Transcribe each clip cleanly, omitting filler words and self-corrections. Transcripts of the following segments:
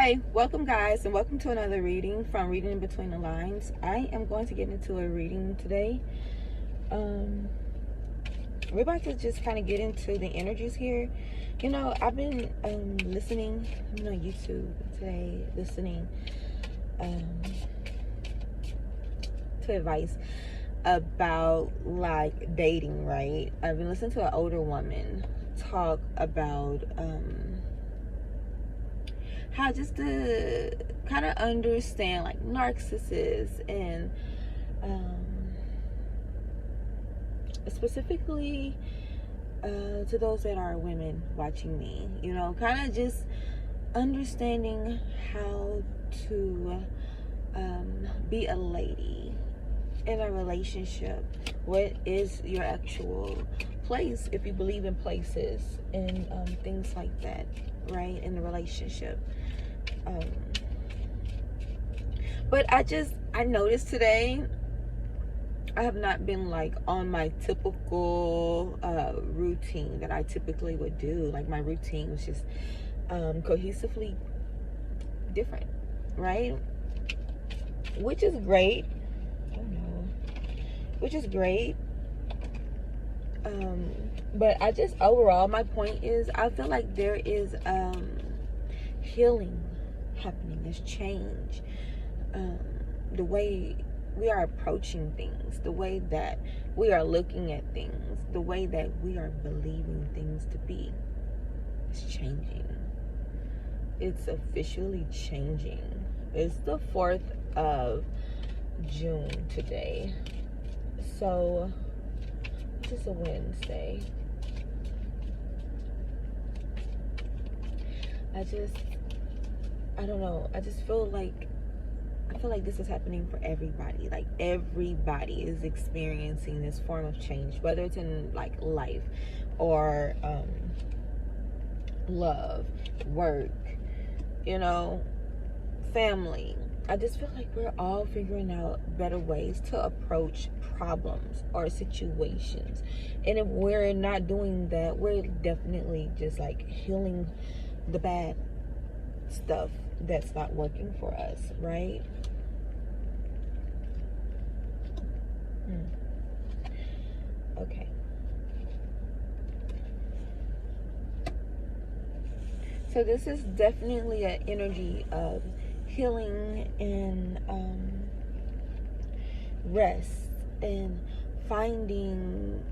Hi, welcome guys, and welcome to another reading from Reading in Between the Lines. I am going to get into a reading today. We're about to just kind of get into the energies here. You know, I've been listening, on YouTube today, listening to advice about like dating, right? I've been listening to an older woman talk about how just to kind of understand like narcissists and specifically to those that are women watching me, kind of just understanding how to be a lady in a relationship. What is your actual place, if you believe in places and things like that, right, in the relationship. But I noticed today I have not been like on my typical routine that I typically would do. Like my routine was just cohesively different, right? Which is great. Oh no. Which is great. But I just overall, my point is I feel like there is healing happening. There's change. The way we are approaching things, the way that we are looking at things, the way that we are believing things to be, is changing. It's officially changing. It's the 4th of June today. So it's a Wednesday. I don't know. I feel like this is happening for everybody. Like everybody is experiencing this form of change, whether it's in like life or love, work, family. I just feel like we're all figuring out better ways to approach problems or situations. And if we're not doing that, we're definitely just like healing the bad stuff that's not working for us, right? Okay. So this is definitely an energy of healing and rest and finding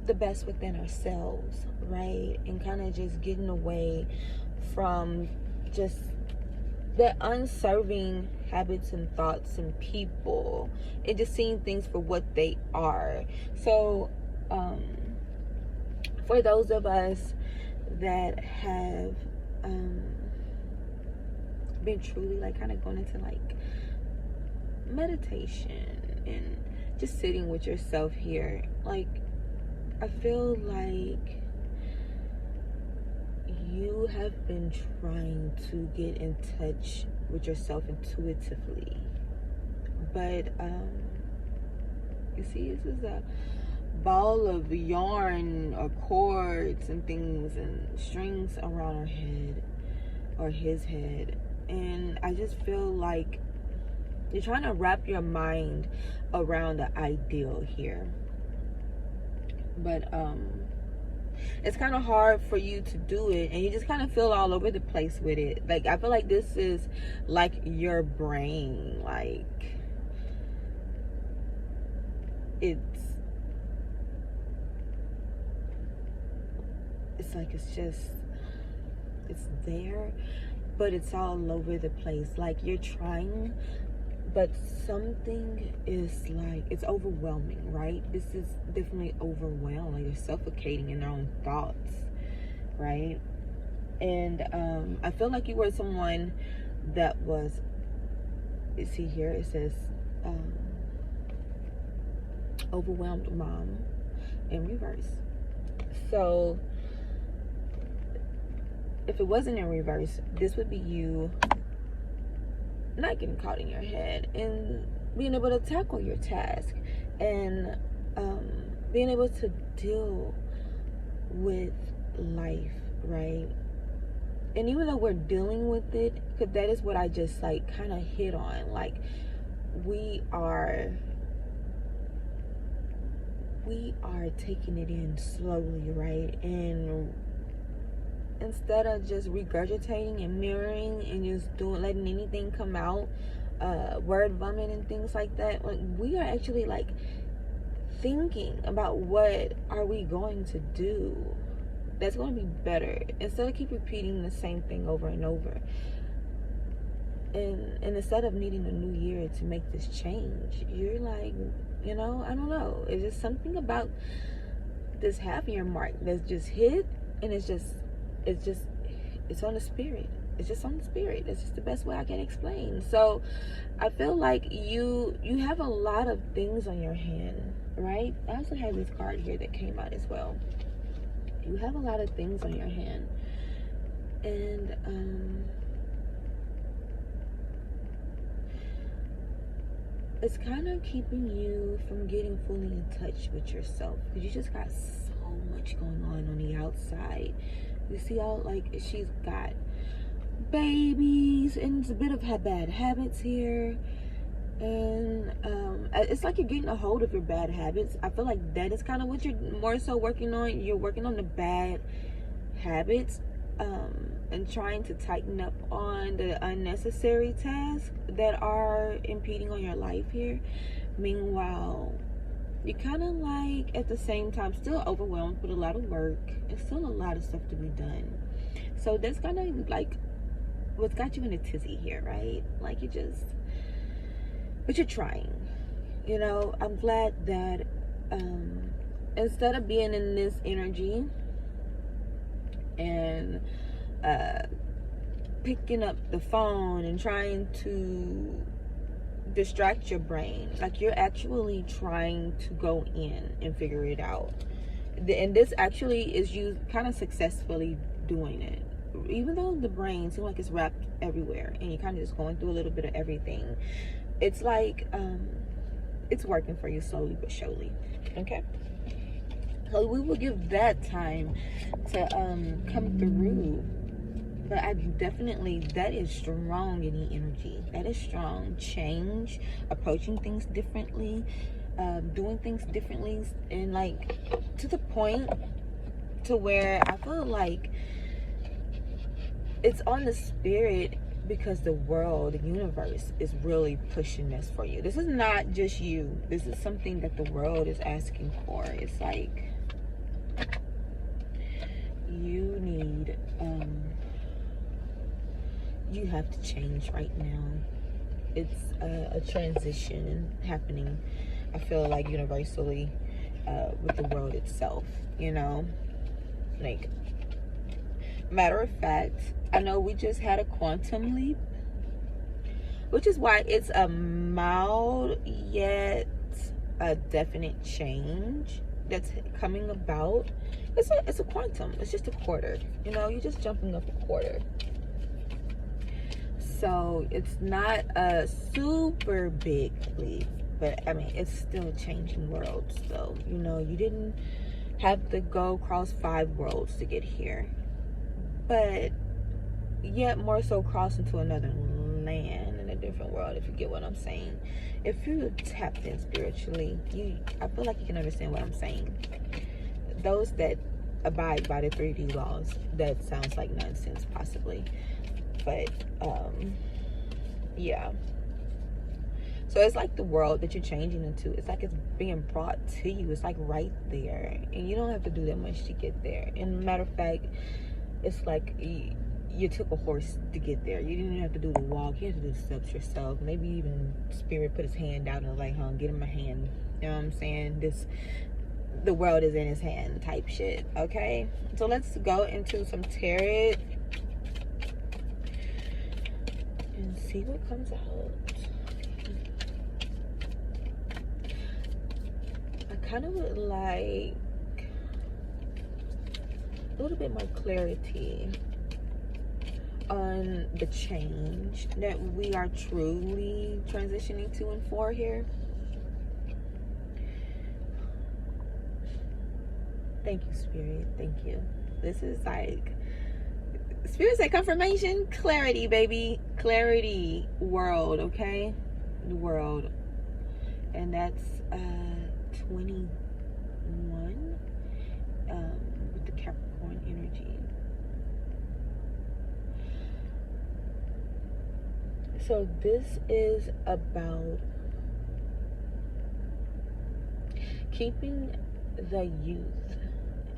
the best within ourselves, right? And kind of just getting away from just the unserving habits and thoughts and people, and just seeing things for what they are. So for those of us that have been truly like kind of going into like meditation and just sitting with yourself here, like I feel like you have been trying to get in touch with yourself intuitively, but you see, this is a ball of yarn or cords and things and strings around her head or his head, and I just feel like you're trying to wrap your mind around the ideal here, but it's kind of hard for you to do it, and you just kind of feel all over the place with it. Like I feel like this is like your brain, like it's like it's there, but it's all over the place. Like you're trying, but something is like, it's overwhelming, right? This is definitely overwhelming. Like you're suffocating in your own thoughts, right? And I feel like you were someone that was, you see here, it says overwhelmed mom in reverse. So if it wasn't in reverse, this would be you not getting caught in your head and being able to tackle your task and being able to deal with life, right? And even though we're dealing with it, because that is what I just like kind of hit on, like we are taking it in slowly, right? And instead of just regurgitating and mirroring and just letting anything come out, word vomit and things like that, like we are actually like thinking about what are we going to do that's going to be better, instead of keep repeating the same thing over and over. And instead of needing a new year to make this change, you're like, I don't know, it's just something about this half year mark that's just hit, and it's on the spirit. It's just on the spirit. It's just the best way I can explain. So I feel like you have a lot of things on your hand, right? I also have this card here that came out as well. You have a lot of things on your hand, and it's kind of keeping you from getting fully in touch with yourself, because you just got so much going on the outside. You see all, like, she's got babies, and it's a bit of bad habits here, and it's like you're getting a hold of your bad habits. I feel like that is kind of what you're more so working on. You're working on the bad habits, and trying to tighten up on the unnecessary tasks that are impeding on your life here. Meanwhile, you're kind of like at the same time still overwhelmed with a lot of work and still a lot of stuff to be done. So that's kind of like what's got you in a tizzy here, right? Like but you're trying. I'm glad that instead of being in this energy and picking up the phone and trying to distract your brain, like you're actually trying to go in and figure it out. And this actually is you kind of successfully doing it, even though the brain seems like it's wrapped everywhere and you're kind of just going through a little bit of everything. It's like it's working for you slowly but surely. Okay, so we will give that time to come through. But I definitely, that is strong in the energy. That is strong. Change, approaching things differently, doing things differently, and like to the point to where I feel like it's on the spirit, because the world, the universe is really pushing this for you. This is not just you. This is something that the world is asking for. It's like you need you have to change right now. It's a transition happening, I feel like, universally with the world itself, like, matter of fact, I know we just had a quantum leap, which is why it's a mild yet a definite change that's coming about. It's a quantum. It's just a quarter, you're just jumping up a quarter. So it's not a super big leap, but I mean, it's still a changing world. So, you didn't have to go across 5 worlds to get here, but yet more so cross into another land in a different world, if you get what I'm saying. If you're tapped in spiritually, I feel like you can understand what I'm saying. Those that abide by the 3D laws, that sounds like nonsense possibly, but yeah. So it's like the world that you're changing into, it's like it's being brought to you. It's like right there, and you don't have to do that much to get there. And matter of fact, it's like you took a horse to get there. You didn't even have to do the walk. You had to do the steps yourself. Maybe even Spirit put his hand out and was like, get him a hand. You know what I'm saying? The world is in his hand type shit. Okay, so let's go into some tarot and see what comes out. I kind of would like a little bit more clarity on the change that we are truly transitioning to and for here. Thank you, Spirit. Thank you. This is like Spirit say confirmation, clarity, baby, clarity, world, okay, the world, and that's 21 with the Capricorn energy. So this is about keeping the youth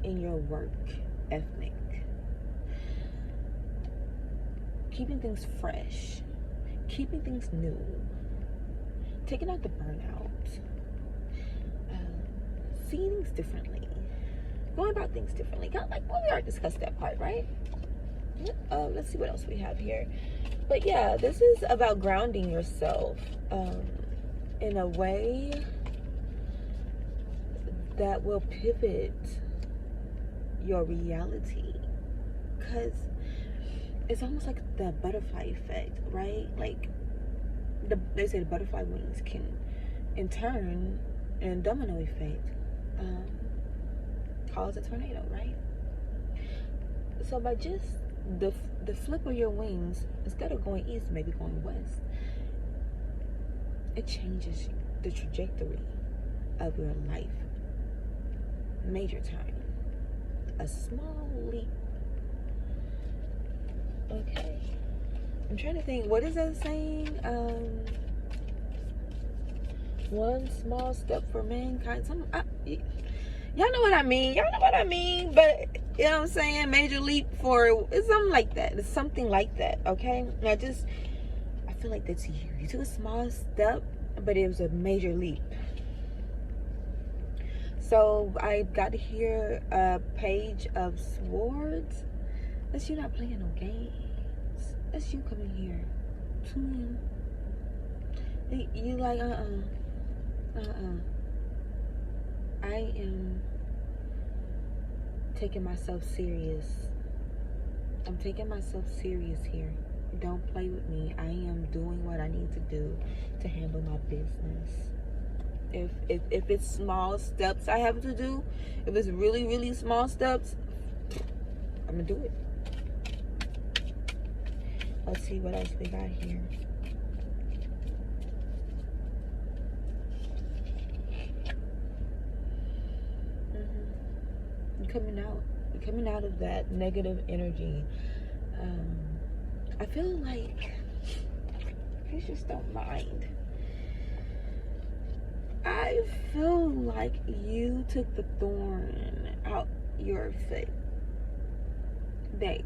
in your work ethic, keeping things fresh, keeping things new, taking out the burnout, seeing things differently, going about things differently. Kind of like, well, we already discussed that part, right? Let's see what else we have here. But yeah, this is about grounding yourself in a way that will pivot your reality, because it's almost like the butterfly effect, right? Like they say the butterfly wings can in turn, in domino effect, cause a tornado, right? So by just the flip of your wings, instead of going east, maybe going west, it changes the trajectory of your life. Major time. A small leap. Okay. I'm trying to think, what is that saying? One small step for mankind. Y'all know what I mean. Y'all know what I mean. But, you know what I'm saying? Major leap for, it's something like that. It's something like that, okay? I feel like that's you. You took a small step, but it was a major leap. So, I got to hear a Page of Swords. That's you not playing no games. That's you coming here. Tune in. You like, I am taking myself serious. I'm taking myself serious here. Don't play with me. I am doing what I need to do to handle my business. If it's small steps I have to do, if it's really, really small steps, I'm gonna do it. Let's see what else we got here. You're coming out of that negative energy. I feel like please just don't mind. I feel like you took the thorn out your foot. Like,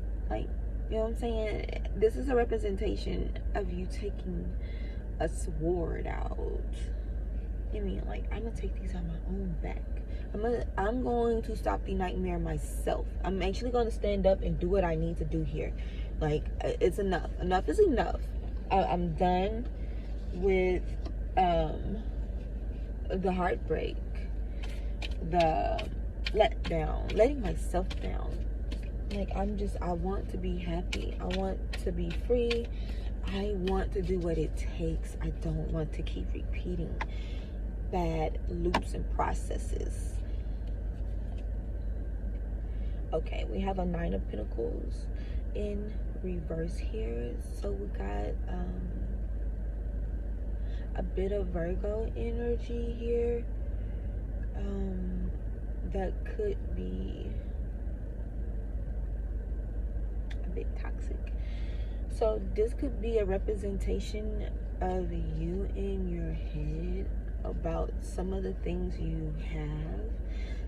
you know what I'm saying? This is a representation of you taking a sword out. You mean, like, I'm gonna take these on my own back. I'm going to stop the nightmare myself. I'm actually going to stand up and do what I need to do here. Like, it's enough. Enough is enough. I'm done with the heartbreak, the letting myself down. Like, I want to be happy. I want to be free. I want to do what it takes. I don't want to keep repeating bad loops and processes. Okay, we have a Nine of Pentacles in reverse here. So we got a bit of Virgo energy here. That could be a bit toxic. So this could be a representation of you in your head about some of the things you have,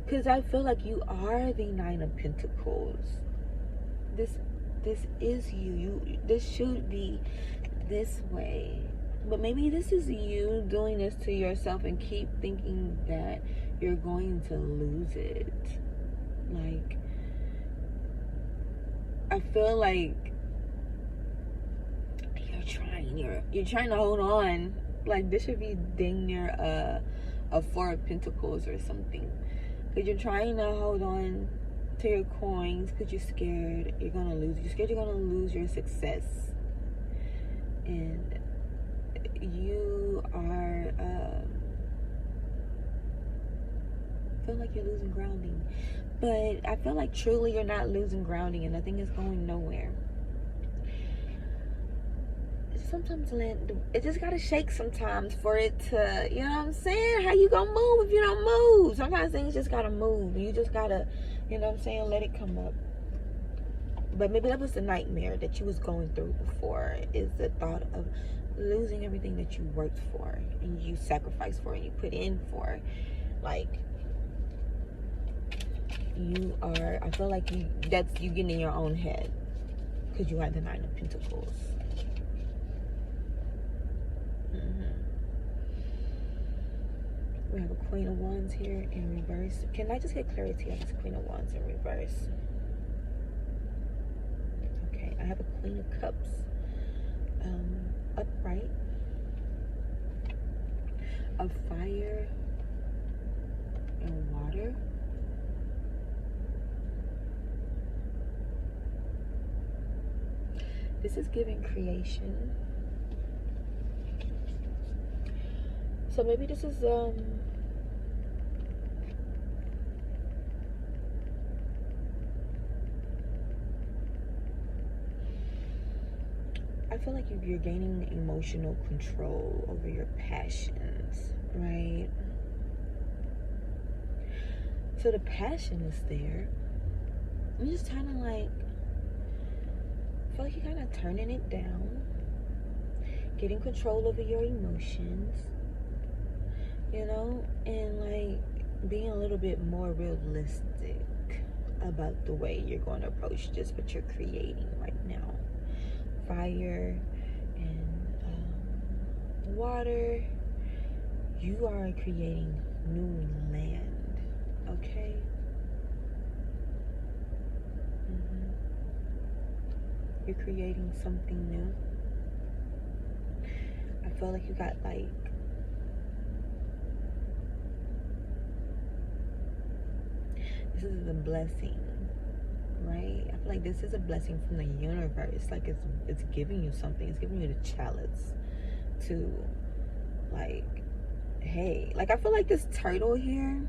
because I feel like you are the Nine of Pentacles. This is you. This should be this way, but maybe this is you doing this to yourself and keep thinking that you're going to lose it. Like, I feel like you're trying to hold on. Like, this should be dang near a Four of Pentacles or something, because you're trying to hold on to your coins because you're scared you're gonna lose. You're scared you're gonna lose your success, and you are feel like you're losing grounding. But I feel like truly you're not losing grounding, and nothing is going nowhere. sometimes it just gotta shake sometimes for it to, you know what I'm saying? How you gonna move if you don't move? Sometimes things just gotta move. You just gotta, you know what I'm saying, let it come up. But maybe that was the nightmare that you was going through before, is the thought of losing everything that you worked for and you sacrificed for and you put in for. Like, I feel like you getting in your own head because you had the Nine of Pentacles. We have a Queen of Wands here in reverse. Can I just get clarity on this Queen of Wands in reverse? Okay, I have a Queen of Cups upright, of fire and water. This is giving creation. So maybe this is I feel like you're gaining emotional control over your passions, right? So the passion is there. I'm just kind of like, I feel like you're kind of turning it down, getting control over your emotions, you know, and like being a little bit more realistic about the way you're going to approach just what you're creating right now. Fire and water, you are creating new land, okay? You're creating something new. I feel like you got like, this is a blessing, right? I feel like this is a blessing from the universe. Like it's giving you something. It's giving you the chalice to, like, hey, like I feel like this turtle here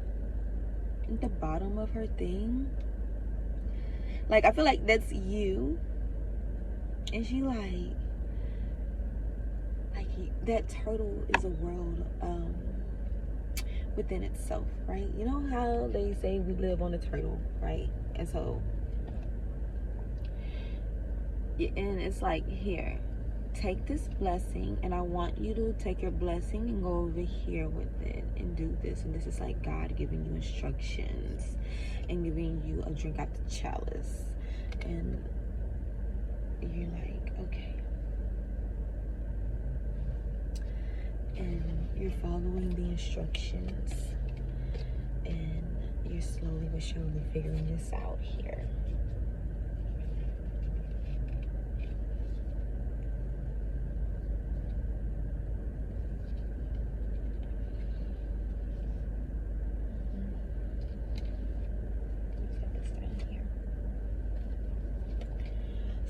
at the bottom of her thing, like I feel like that's you, and she like that turtle is a world within itself, right? You know how they say we live on a turtle, right? And so, and it's like, here, take this blessing, and I want you to take your blessing and go over here with it and do this. And this is like God giving you instructions and giving you a drink out the chalice, and you're like, okay. And you're following the instructions, and you're slowly but surely figuring this out here.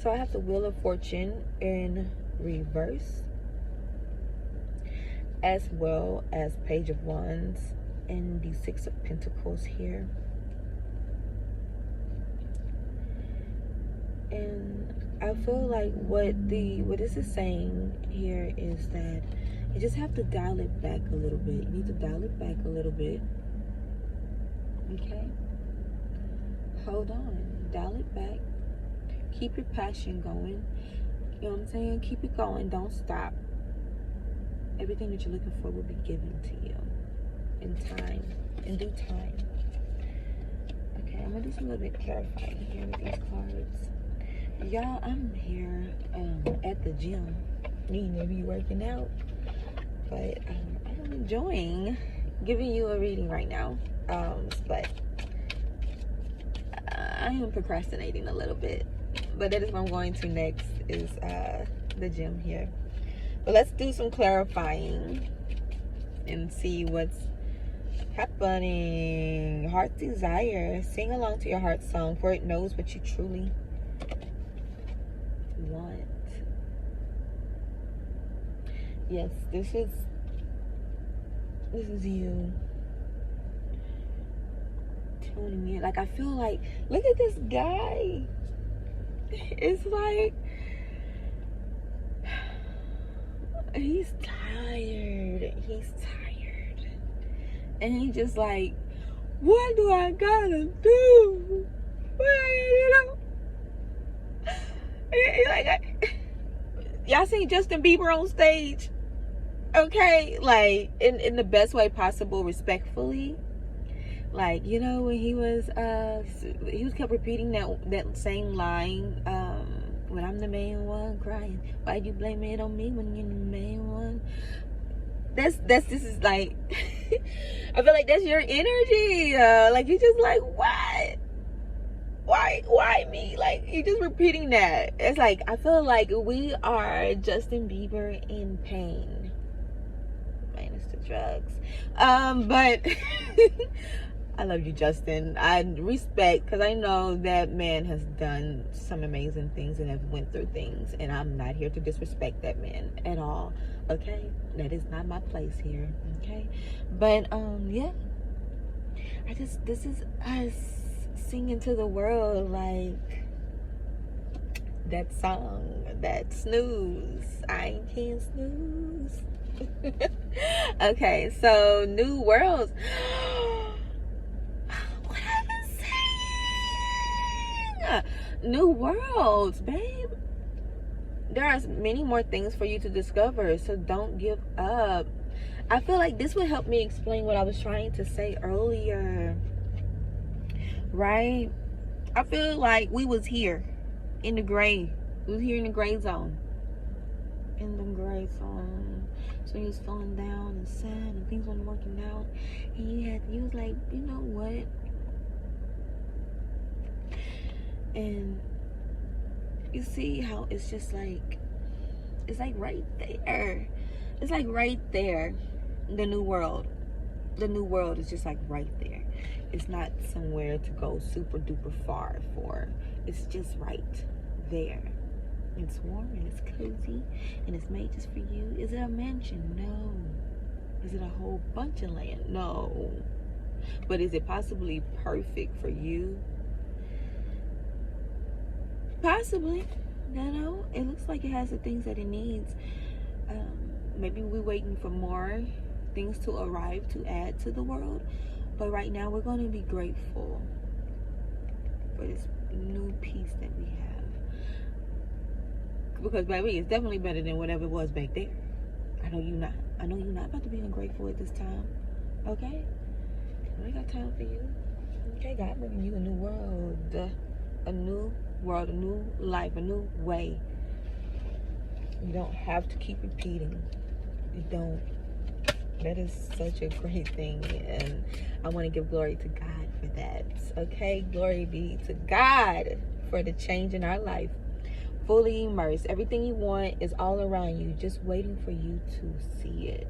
So I have the Wheel of Fortune in reverse, as well as Page of Wands and the Six of Pentacles here. And I feel like what this is saying here is that you just have to dial it back a little bit. You need to dial it back a little bit. Okay? Hold on. Dial it back. Keep your passion going. You know what I'm saying? Keep it going. Don't stop. Everything that you're looking for will be given to you in time, in due time. Okay, I'm gonna do some little bit clarifying here with these cards. Y'all, I'm here at the gym. Needing to be working out, but I'm enjoying giving you a reading right now. But I am procrastinating a little bit. But that is what I'm going to next, is the gym here. But let's do some clarifying and see what's happening. Heart desire. Sing along to your heart song, for it knows what you truly want. Yes, this is you tuning in. Like, I feel like, look at this guy. It's like, he's tired. He's tired. And he just like, what do I gotta do? Like, y'all seen Justin Bieber on stage? Okay, like in the best way possible, respectfully. Like, you know, when he was kept repeating that same line, when I'm the main one crying, why you blame it on me when you're the main one? This is like I feel like that's your energy. Like, you just like, what? Why me? Like, you just repeating that. It's like, I feel like we are Justin Bieber in pain. Minus the drugs. But I love you, Justin. I respect, because I know that man has done some amazing things and has went through things, and I'm not here to disrespect that man at all. Okay, that is not my place here. Okay, but yeah, this is us singing to the world, like that song, that snooze, I can't snooze. Okay, so New Worlds. What have I been saying? New Worlds, babe. There are many more things for you to discover, so don't give up. I feel like this would help me explain what I was trying to say earlier, right? I feel like we was here in the gray. We was here in the gray zone. In the gray zone. So he was feeling down and sad and things weren't working out. And he was like, you know what? And you see how it's just like, it's like right there. It's like right there. The new world. The new world is just like right there. It's not somewhere to go super duper far for. It's just right there. It's warm and it's cozy and it's made just for you. Is it a mansion? No. Is it a whole bunch of land? No. But is it possibly perfect for you? Possibly. You know, it looks like it has the things that it needs. Maybe we're waiting for more things to arrive to add to the world. But right now we're going to be grateful for this new piece that we have. Because, baby, it's definitely better than whatever it was back there. I know you're not. I know you're not about to be ungrateful at this time. Okay? I got time for you. Okay, God bringing you a new world. A new world, a new life, a new way. You don't have to keep repeating. You don't. That is such a great thing, and I want to give glory to God for that. Okay, glory be to God for the change in our life. Fully immersed. Everything you want is all around you, just waiting for you to see it.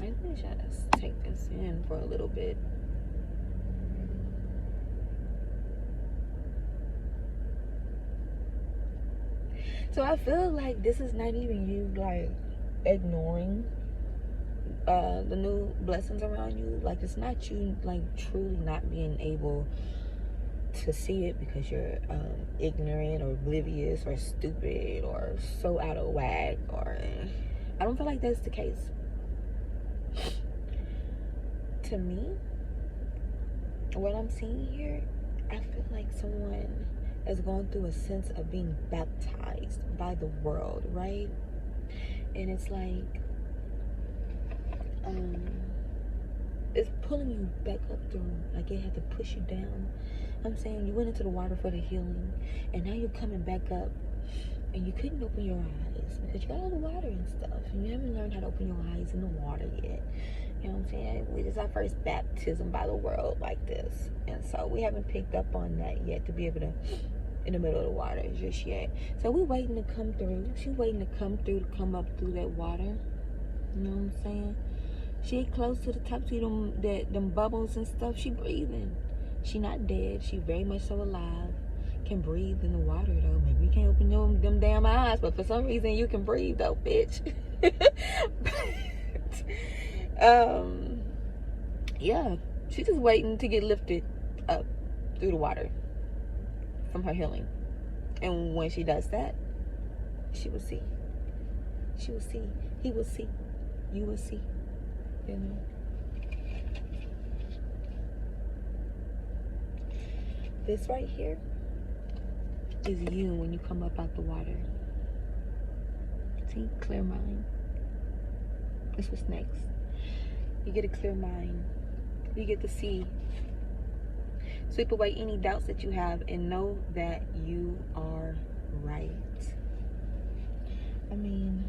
I wish I just take this in for a little bit. So I feel like this is not even you like ignoring the new blessings around you. Like, it's not you like truly not being able to see it because you're ignorant or oblivious or stupid or so out of whack, or I don't feel like that's the case. To me, what I'm seeing here, I feel like someone is going through a sense of being baptized by the world, right? And it's like it's pulling you back up through, like it had to push you down. I'm saying you went into the water for the healing, and now you're coming back up, and you couldn't open your eyes because you got all the water and stuff, and you haven't learned how to open your eyes in the water yet. You know what I'm saying? This is our first baptism by the world like this, and so we haven't picked up on that yet to be able to in the middle of the water just yet. So we're waiting to come through. She's waiting to come through, to come up through that water. You know what I'm saying? She ain't close to the top, see them bubbles and stuff. She breathing. She not dead. She very much so alive. Can breathe in the water though. Maybe you can't open them damn eyes, but for some reason you can breathe though, bitch. But, yeah, she's just waiting to get lifted up. through the water from her healing. And when she does that, she will see. She will see. He will see. You will see. You know. This right here is you when you come up out the water. See, clear mind. That's what's next. You get a clear mind. You get to see. Sweep away any doubts that you have and know that you are right. I mean,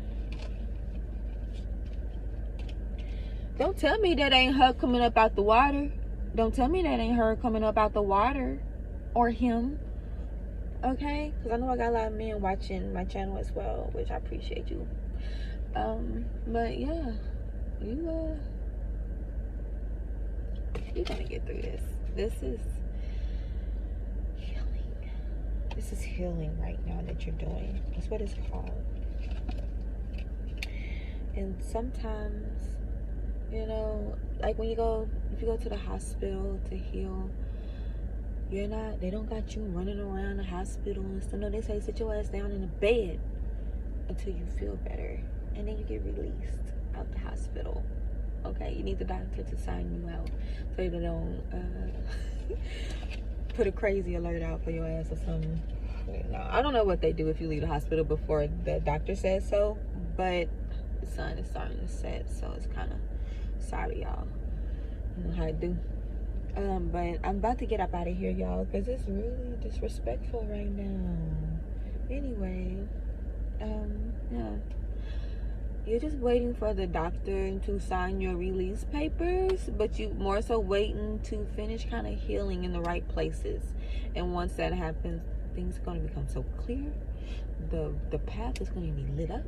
don't tell me that ain't her coming up out the water. Don't tell me that ain't her coming up out the water. Or him. Okay? Because I know I got a lot of men watching my channel as well, which I appreciate you. But yeah, you're gonna get through this. This is healing. This is healing right now that you're doing. That's what it's called. And sometimes, you know, like when you go, if you go to the hospital to heal, they don't got you running around the hospital and stuff. No, they say sit your ass down in the bed until you feel better. And then you get released out the hospital. Okay, you need the doctor to sign you out so they don't put a crazy alert out for your ass or something. You know, I don't know what they do if you leave the hospital before the doctor says so, but the sun is starting to set, so it's kind of sorry, y'all. You know how I do. But I'm about to get up out of here, y'all, because it's really disrespectful right now. Anyway, yeah. You're just waiting for the doctor to sign your release papers, but you more so waiting to finish kind of healing in the right places. And once that happens, things are going to become so clear. The path is going to be lit up.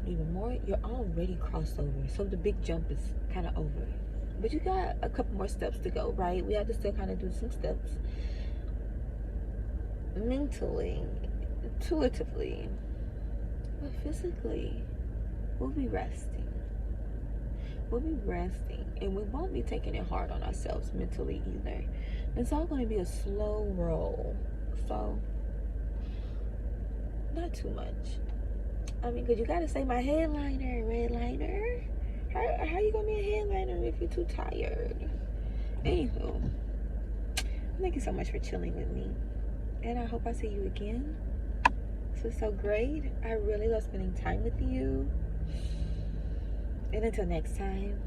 Even more, you're already crossed over. So the big jump is kind of over. But you got a couple more steps to go, right? We have to still kind of do some steps. Mentally, intuitively, but physically. We'll be resting. We'll be resting. And we won't be taking it hard on ourselves mentally either. It's all going to be a slow roll. So, not too much. I mean, because you got to say my headliner, redliner. How you going to be a headliner if you're too tired? Anywho, thank you so much for chilling with me. And I hope I see you again. This was so great. I really love spending time with you. And until next time.